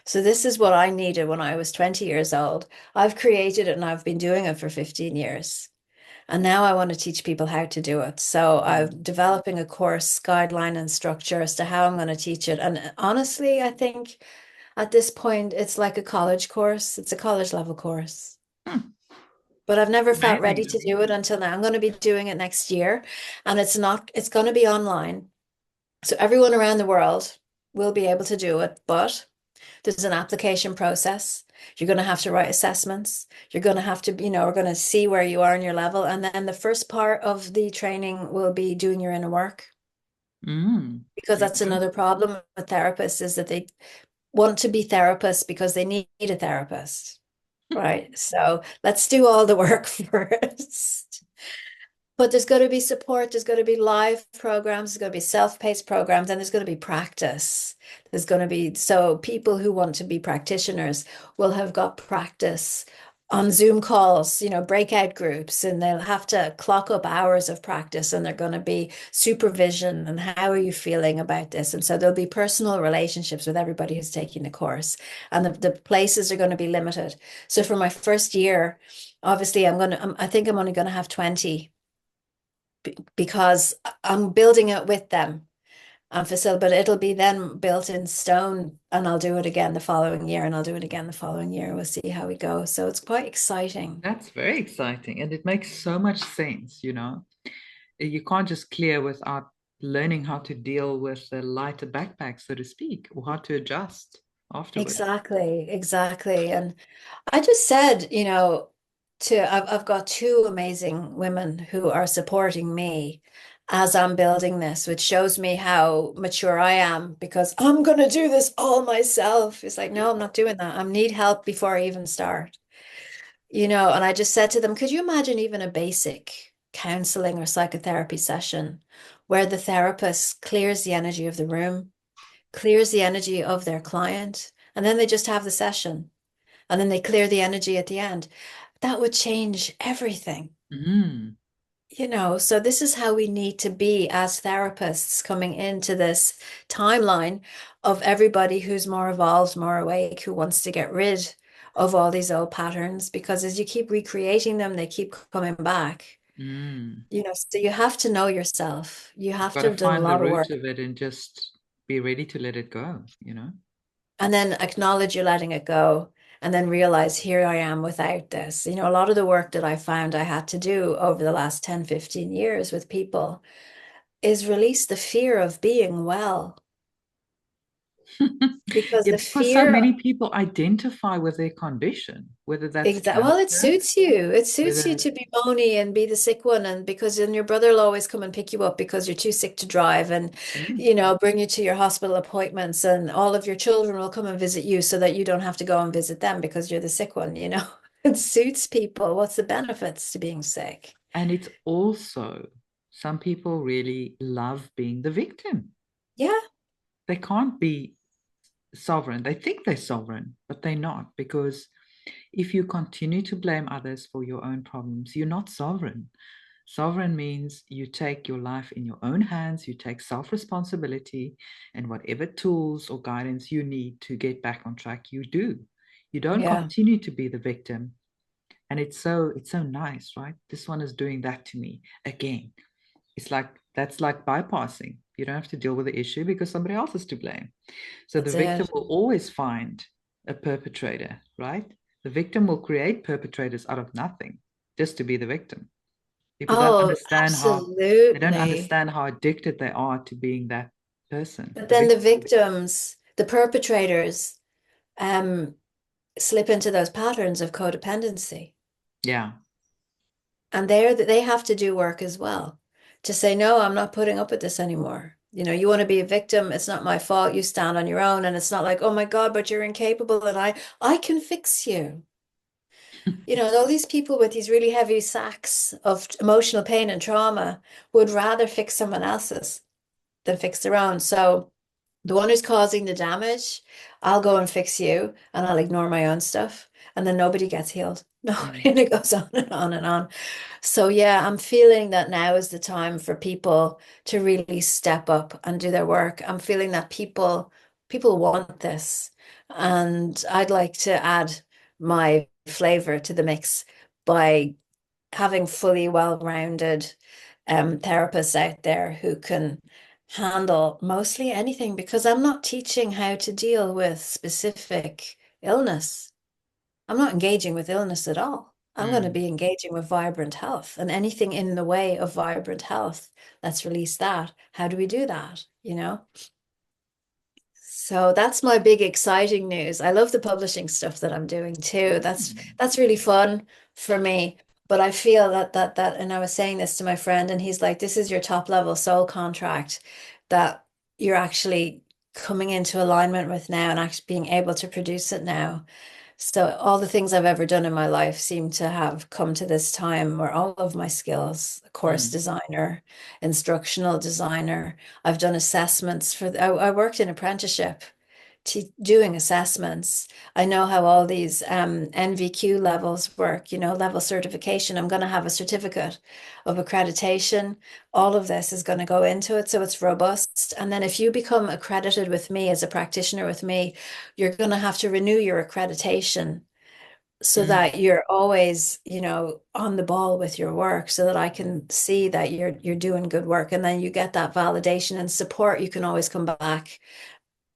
So, this is what I needed when I was 20 years old. I've created it and I've been doing it for 15 years. And now I want to teach people how to do it. So, I'm Mm. developing a course guideline and structure as to how I'm going to teach it. And honestly, I think at this point, it's like a college course. It's a college level course. Hmm. But I've never felt ready Amazing. to do it until now. I'm going to be doing it next year. And it's going to be online. So everyone around the world will be able to do it. But There's an application process. You're going to have to write assessments. You're going to have to, we're going to see where you are in your level. And then the first part of the training will be doing your inner work. Because that's Okay. another problem with therapists is that they want to be therapists because they need a therapist, right? So let's do all the work first. But there's going to be support, there's going to be live programs, there's going to be self-paced programs, and there's going to be practice. There's going to be, so people who want to be practitioners will have got practice on Zoom calls, breakout groups, and they'll have to clock up hours of practice, and they're going to be supervision and how are you feeling about this? And so there'll be personal relationships with everybody who's taking the course, and the places are going to be limited. So for my first year, obviously I think I'm only going to have 20 because I'm building it with them and but it'll be then built in stone and I'll do it again the following year and I'll do it again the following year. We'll see how we go. So it's quite exciting. That's very exciting. And it makes so much sense, You can't just clear without learning how to deal with the lighter backpack, so to speak, or how to adjust afterwards. Exactly, exactly. And I just said, I've got two amazing women who are supporting me as I'm building this, which shows me how mature I am because I'm going to do this all myself. It's like, no, I'm not doing that. I need help before I even start. And I just said to them, could you imagine even a basic counseling or psychotherapy session where the therapist clears the energy of the room, clears the energy of their client, and then they just have the session and then they clear the energy at the end? That would change everything. Mm, So this is how we need to be as therapists coming into this timeline of everybody who's more evolved, more awake, who wants to get rid of all these old patterns, because as you keep recreating them, they keep coming back. mm. So you have to know yourself. You You've have got to to have done a find the lot of root work of it and just be ready to let it go. and then acknowledge you're letting it go. And then realize here I am without this. A lot of the work that I found I had to do over the last 10, 15 years with people is release the fear of being well because Yeah, the because so fear many people identify with their condition, whether that's well, it cancer, suits you. It suits you whether to be moany and be the sick one, and because then your brother will always come and pick you up because you're too sick to drive, and mm, bring you to your hospital appointments, and all of your children will come and visit you so that you don't have to go and visit them because you're the sick one. It suits people. What's the benefits to being sick? and it's also some people really love being the victim. Yeah, They can't be sovereign. They think they're sovereign, but they're not, because if you continue to blame others for your own problems, you're not sovereign. Sovereign means you take your life in your own hands, you take self responsibility, and whatever tools or guidance you need to get back on track, you do. You don't yeah. continue to be the victim. And it's so nice, right? This one is doing that to me again. It's like that's like bypassing. You don't have to deal with the issue because somebody else is to blame. So the That's victim it. will always find a perpetrator, right? The victim will create perpetrators out of nothing just to be the victim. People don't Oh, understand how they don't absolutely. understand how addicted they are to being that person, But the then the victim. victims, the perpetrators, um, slip into those patterns of codependency. Yeah. And they have to do work as well to say, no, I'm not putting up with this anymore. You want to be a victim. It's not my fault. You stand on your own. And it's not like, oh my God, but you're incapable and I can fix you. All these people with these really heavy sacks of emotional pain and trauma would rather fix someone else's than fix their own. So the one who's causing the damage, I'll go and fix you and I'll ignore my own stuff. And then nobody gets healed. Nobody, Mm. and it goes on and on and on. So yeah, I'm feeling that now is the time for people to really step up and do their work. I'm feeling that people want this. And I'd like to add my flavor to the mix by having fully well-rounded therapists out there who can handle mostly anything because I'm not teaching how to deal with specific illness. I'm not engaging with illness at all. I'm going to Mm. be engaging with vibrant health and anything in the way of vibrant health. Let's release that. How do we do that? So that's my big exciting news. I love the publishing stuff that I'm doing too. Mm, That's really fun for me. But I feel and I was saying this to my friend and he's like, this is your top level soul contract that you're actually coming into alignment with now and actually being able to produce it now. So all the things I've ever done in my life seem to have come to this time where all of my skills, course mm, designer, instructional designer, I've done assessments I worked in apprenticeship doing assessments. I know how all these NVQ levels work, level certification. I'm going to have a certificate of accreditation. All of this is going to go into it, so it's robust. And then if you become accredited with me as a practitioner with me, you're going to have to renew your accreditation so mm. that you're always, on the ball with your work so that I can see that you're doing good work. And then you get that validation and support. You can always come back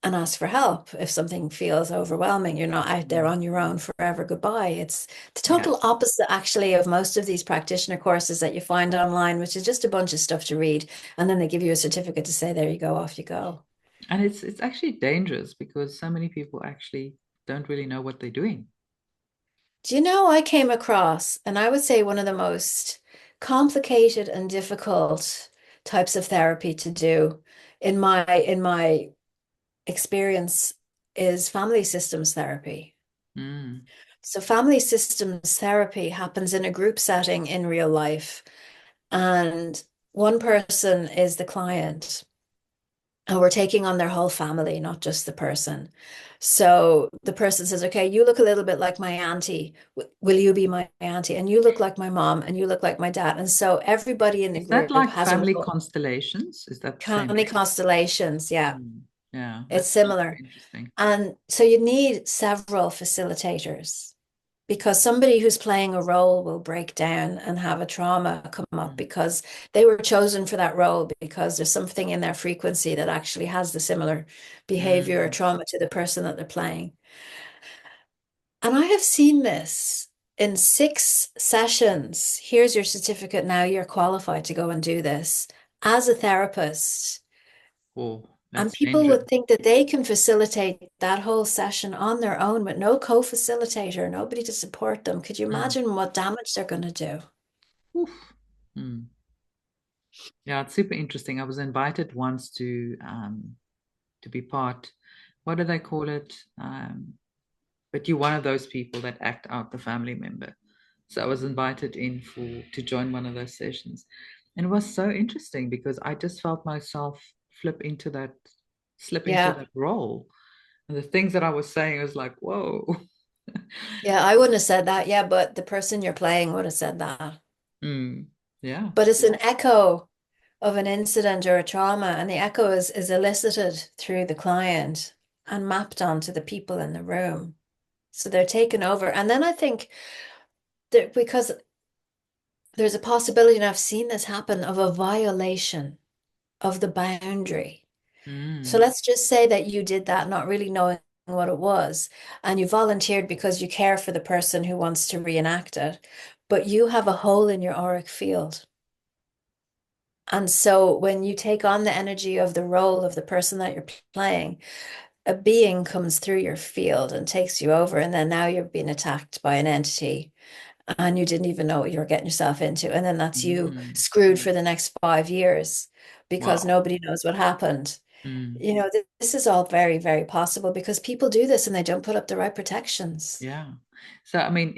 and ask for help if something feels overwhelming. You're not out there Mm. on your own forever. Goodbye. It's the Yeah. total opposite, actually, of most of these practitioner courses that you find online, which is just a bunch of stuff to read. And then they give you a certificate to say, there you go, off you go. And it's actually dangerous because so many people actually don't really know what they're doing. Do you know, I came across, and I would say one of the most complicated and difficult types of therapy to do in my experience is family systems therapy. Mm. So, family systems therapy happens in a group setting in real life, and one person is the client, and we're taking on their whole family, not just the person. So, the person says, okay, you look a little bit like my auntie. Will you be my auntie? And you look like my mom, and you look like my dad. And so, everybody in the Is that group like has a family role. constellations? Is that the same Family thing? constellations, yeah, Mm. Yeah, it's that's super similar. interesting. And so, you need several facilitators, because somebody who's playing a role will break down and have a trauma come up Mm. because they were chosen for that role because there's something in their frequency that actually has the similar behavior or Mm. trauma to the person that they're playing. And I have seen this in 6 sessions. Here's your certificate. Now you're qualified to go and do this as a therapist. Oh, And that's people dangerous. would think that they can facilitate that whole session on their own with no co-facilitator, nobody to support them. Could you Mm. imagine what damage they're going to do? Oof. Mm. Yeah, it's super interesting. I was invited once to be part. What do they call it? But you're one of those people that act out the family member. So I was invited in to join one of those sessions. And it was so interesting because I just felt myself flip into that, slip into Yeah. that role. And the things that I was saying, I was like, whoa. Yeah, I wouldn't have said that. Yeah, but the person you're playing would have said that. Mm, yeah. But it's an echo of an incident or a trauma, and the echo is elicited through the client and mapped onto the people in the room. So they're taken over. And then I think that because there's a possibility, and I've seen this happen, of a violation of the boundary. So Mm, let's just say that you did that not really knowing what it was, and you volunteered because you care for the person who wants to reenact it, but you have a hole in your auric field. And so when you take on the energy of the role of the person that you're playing, a being comes through your field and takes you over, and then now you're being attacked by an entity and you didn't even know what you were getting yourself into. And then that's you mm, screwed for the next 5 years because wow. nobody knows what happened. Mm, This is all very, very possible because people do this and they don't put up the right protections. yeah. So I mean,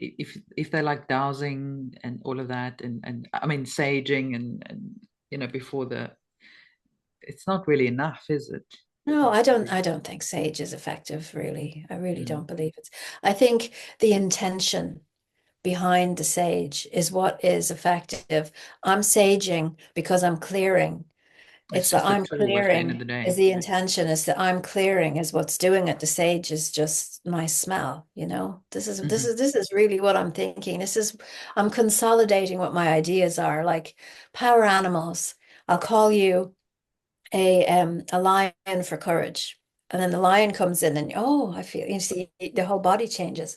if they like dowsing and all of that, and I mean saging and before it's not really enough, is it? No, I don't think sage is effective, really. I really Mm, don't believe it. I think the intention behind the sage is what is effective. I'm saging because I'm clearing. it's It's that just a I'm tool at the end of the clearing is day. the intention, is that I'm clearing is what's doing it. The sage is just my smell. Hmm. This is really what I'm thinking. I'm consolidating what my ideas are, like power animals. I'll call you a lion for courage. And then the lion comes in and oh, I feel you see the whole body changes.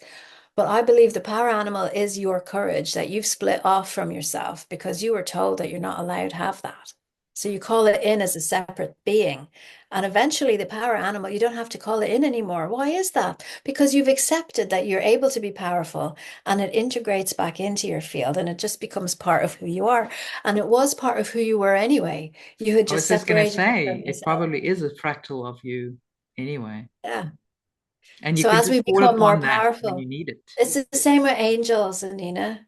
But I believe the power animal is your courage that you've split off from yourself because you were told that you're not allowed to have that. So you call it in as a separate being. And eventually, the power animal, you don't have to call it in anymore. Why is that? Because you've accepted that you're able to be powerful and it integrates back into your field and it just becomes part of who you are. And it was part of who you were anyway. You had I just was just going to separated it from say, it yourself. probably is a fractal of you anyway. Yeah. And you So can as we just fall become more upon that when powerful, you need it. it's the same with angels, Anina.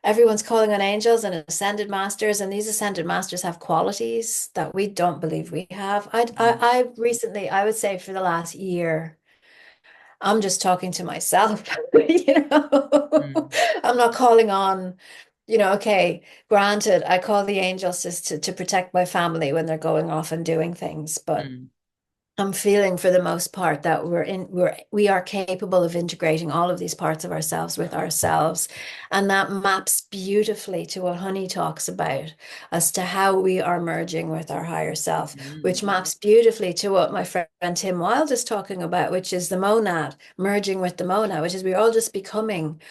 Everyone's calling on angels and ascended masters, and these ascended masters have qualities that we don't believe we have. Mm, I recently, I would say for the last year, I'm just talking to myself, you know. mm, I'm not calling on, okay, granted, I call the angels just to protect my family when they're going off and doing things, but mm, I'm feeling for the most part that we are capable of integrating all of these parts of ourselves with ourselves. And that maps beautifully to what Honey talks about as to how we are merging with our higher self, which mm, maps beautifully to what my friend Tim Wilde is talking about, which is the monad, merging with the monad, which is we're all just becoming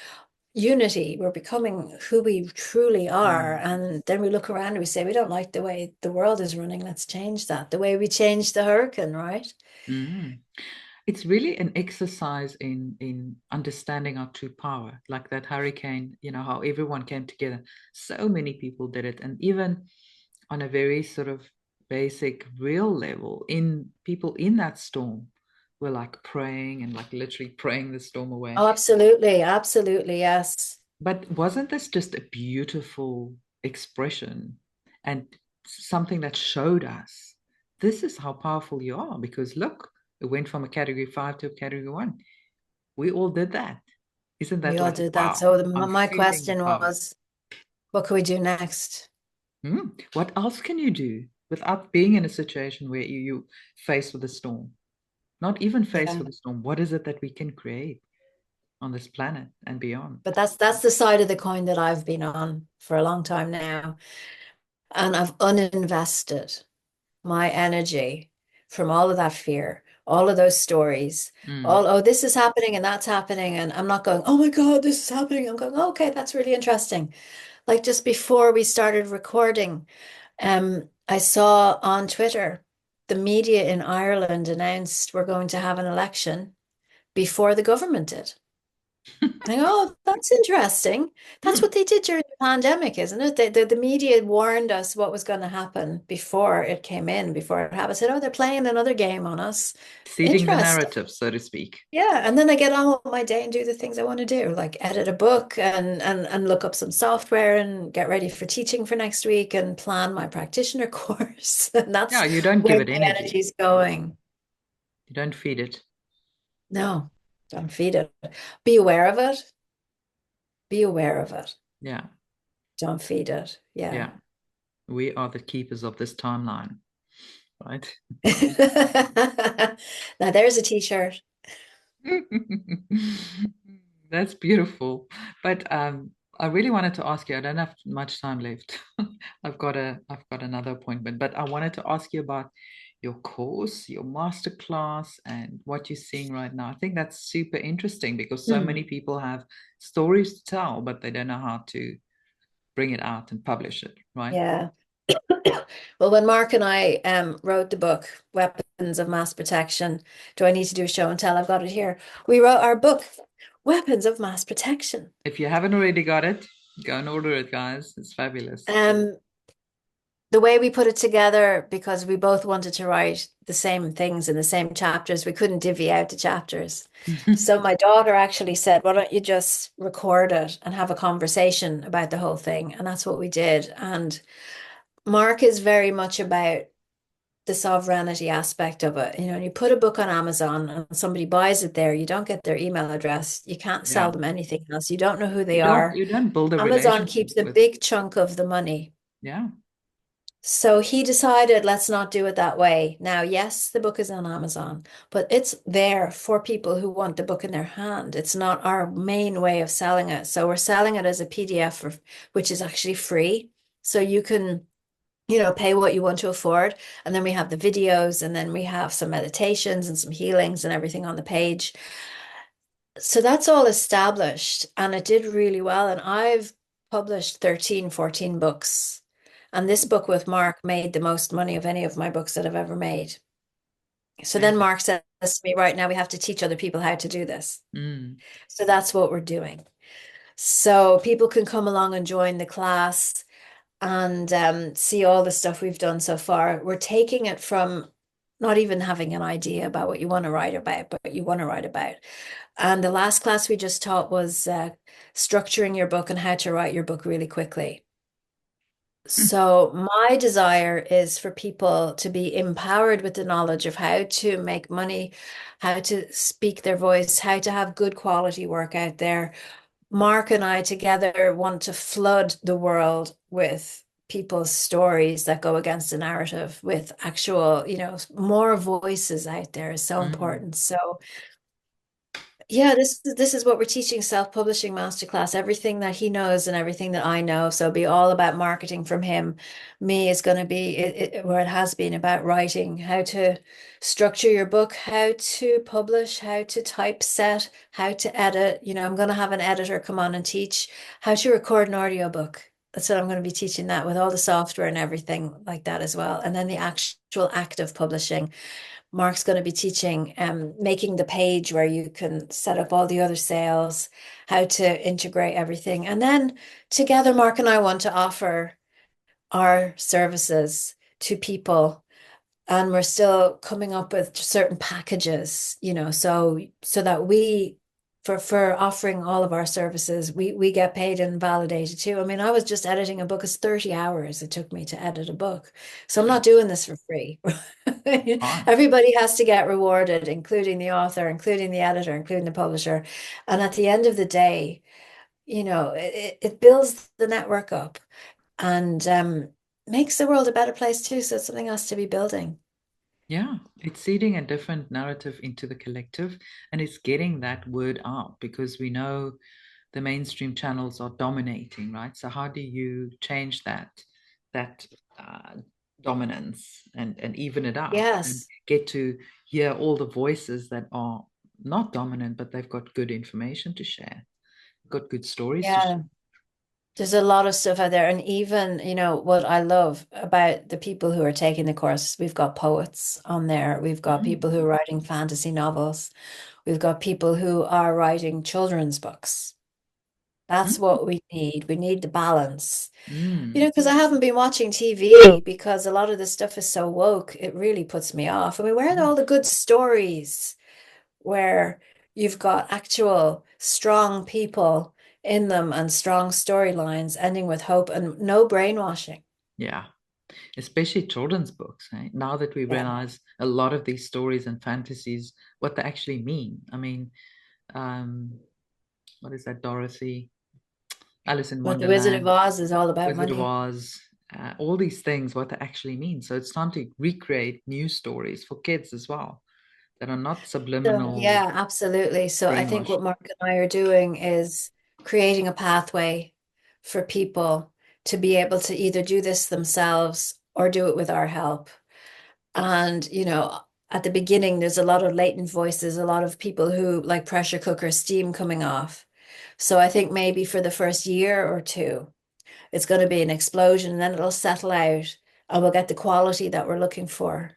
unity. We're becoming who we truly are. mm, And then we look around and we say, we don't like the way the world is running. Let's change that. The way we changed the hurricane, right? mm. It's really an exercise in understanding our true power, like that hurricane, how everyone came together. So many people did it. And even on a very sort of basic, real level, in people in that storm were like praying and like literally praying the storm away. Oh, absolutely. Absolutely. Yes. But wasn't this just a beautiful expression and something that showed us this is how powerful you are? Because look, it went from a category 5 to a category 1. We all did that. Isn't We that all like, did that. wow, So I'm my feeling the question power. was, what can we do next? What else can you do without being in a situation where you face with a storm? Not even face Yeah. with a storm. What is it that we can create on this planet and beyond? But that's the side of the coin that I've been on for a long time now. And I've uninvested my energy from all of that fear, all of those stories, Mm. oh, this is happening and that's happening. And I'm not going, oh my God, this is happening. I'm going, "Oh, okay, that's really interesting." Like just before we started recording, I saw on Twitter the media in Ireland announced we're going to have an election before the government did. I go, oh, that's interesting. That's what they did during the pandemic, isn't it? The media warned us what was going to happen before it came in, before it happened. I said, oh, they're playing another game on us. Seeding the Interesting. narrative, so to speak. Yeah, and then I get on with my day and do the things I want to do, like edit a book and look up some software and get ready for teaching for next week and plan my practitioner course. And Yeah, that's you don't where give it my energy. energy's going. You don't feed it. No, don't feed it. Be aware of it. Be aware of it. Yeah, Don't feed it. yeah. Yeah. We are the keepers of this timeline, right? Now there's a t-shirt. That's beautiful. But I really wanted to ask you, I don't have much time left. I've got another appointment, but I wanted to ask you about your course, your master class, and what you're seeing right now. I think that's super interesting because so Hmm. many people have stories to tell, but they don't know how to bring it out and publish it, right? Yeah. Well, when Mark and I wrote the book, Weapons of Mass Protection, do I need to do a show and tell? I've got it here. We wrote our book, Weapons of Mass Protection. If you haven't already got it, go and order it, guys. It's fabulous. Um, the way we put it together, because we both wanted to write the same things in the same chapters, we couldn't divvy out the chapters. So my daughter actually said, why don't you just record it and have a conversation about the whole thing? And that's what we did. And Mark is very much about the sovereignty aspect of it. You put a book on Amazon and somebody buys it there, you don't get their email address, you can't sell Yeah. them anything else, you don't know who You they don't are. you don't build a Amazon relationship keeps a with, big chunk of the money. yeah. So he decided, let's not do it that way. Now, yes, the book is on Amazon, but it's there for people who want the book in their hand. It's not our main way of selling it. So we're selling it as a PDF, which is actually free. So you can pay what you want to afford. And then we have the videos, and then we have some meditations and some healings and everything on the page. So that's all established, and it did really well. And I've published 13, 14 books. And this book with Mark made the most money of any of my books that I've ever made. So then Fantastic. Mark says to me, right now we have to teach other people how to do this. Mm. So that's what we're doing. So people can come along and join the class and see all the stuff we've done so far. We're taking it from not even having an idea about what you want to write about, but you want to write about. And the last class we just taught was structuring your book and how to write your book really quickly. So my desire is for people to be empowered with the knowledge of how to make money, how to speak their voice, how to have good quality work out there. Mark and I together want to flood the world with people's stories that go against the narrative, with actual, more voices out there is so Mm. important. So yeah, this is what we're teaching self-publishing masterclass, everything that he knows and everything that I know. So it'll be all about marketing from him. Me is going to be where it has been about writing, how to structure your book, how to publish, how to typeset, how to edit. I'm going to have an editor come on and teach how to record an audiobook. That's what I'm going to be teaching that with all the software and everything like that as well. And then the actual act of publishing. Mark's going to be teaching making the page where you can set up all the other sales, how to integrate everything. And then together, Mark and I want to offer our services to people, and we're still coming up with certain packages, so that we for offering all of our services, we get paid and validated too. I mean, I was just editing a book. It's 30 hours it took me to edit a book. So I'm not doing this for free. Right. Everybody has to get rewarded, including the author, including the editor, including the publisher. And at the end of the day, it builds the network up and makes the world a better place too. So it's something else to be building. Yeah, it's seeding a different narrative into the collective, and it's getting that word out because we know the mainstream channels are dominating, right? So how do you change that uh, dominance and even it out and Yes. get to hear all the voices that are not dominant, but they've got good information to share, got good stories to share. Yeah. There's a lot of stuff out there. And even, what I love about the people who are taking the course, we've got poets on there. We've got Mm, people who are writing fantasy novels. We've got people who are writing children's books. That's mm, what we need. We need the balance. mm, Because I haven't been watching TV because a lot of this stuff is so woke. It really puts me off. I mean, where are mm. all the good stories where you've got actual strong people in them and strong storylines ending with hope and no brainwashing? Yeah, especially children's books. Eh? Now that we Yeah. realize a lot of these stories and fantasies, what they actually mean. I mean, um, what is that, Dorothy? Alice in But The Wizard of Wonderland, Oz is all about Wizard of money. Oz, all these things, what they actually mean. So it's time to recreate new stories for kids as well that are not So, subliminal yeah, absolutely. So I think brainwash. what Mark and I are doing is creating a pathway for people to be able to either do this themselves or do it with our help. And, at the beginning, there's a lot of latent voices, a lot of people who like pressure cooker steam coming off. So I think maybe for the first year or two, it's going to be an explosion and then it'll settle out and we'll get the quality that we're looking for,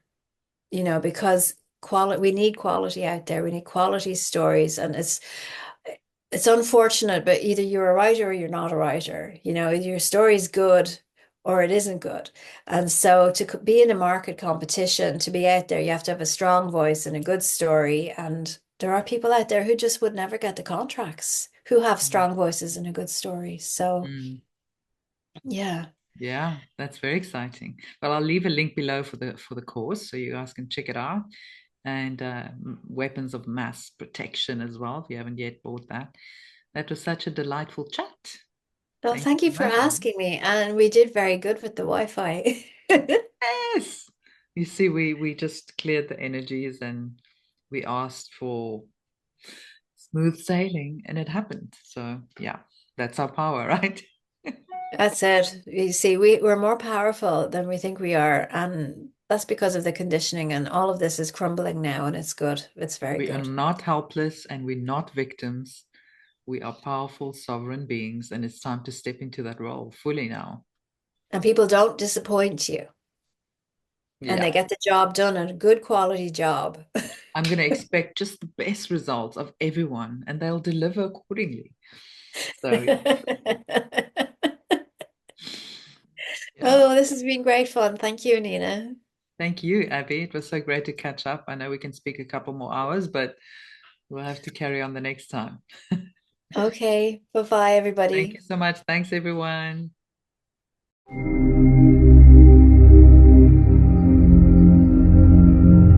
because quality, we need quality out there. We need quality stories. And it's unfortunate, but either you're a writer or you're not a writer. Either your story's good or it isn't good. And so to be in a market competition, to be out there, you have to have a strong voice and a good story. And there are people out there who just would never get the contracts, who have Mm. strong voices and a good story. So Mm. yeah, Yeah, that's very exciting. Well, I'll leave a link below for the course so you guys can check it out. And weapons of mass protection as well, if you haven't yet bought that. That was such a delightful chat. well, Thank you thank you so for much, Anina. asking me. And we did very good with the Wi-Fi. Yes. You see, we just cleared the energies and we asked for smooth sailing and it happened. So yeah, that's our power, right? That's it. You see, we're more powerful than we think we are. And that's because of the conditioning. And all of this is crumbling now, and it's good. It's very We are good. not helpless and we're not victims. We are powerful, sovereign beings, and it's time to step into that role fully now. And people don't disappoint you. And Yeah. they get the job done and a good quality job. I'm going to expect just the best results of everyone and they'll deliver accordingly. So, yeah. Oh, this has been great fun. Thank you, Nina. Thank you, Abby. It was so great to catch up. I know we can speak a couple more hours, but we'll have to carry on the next time. Okay. Bye-bye, Thank you everybody. so much. Thanks, everyone.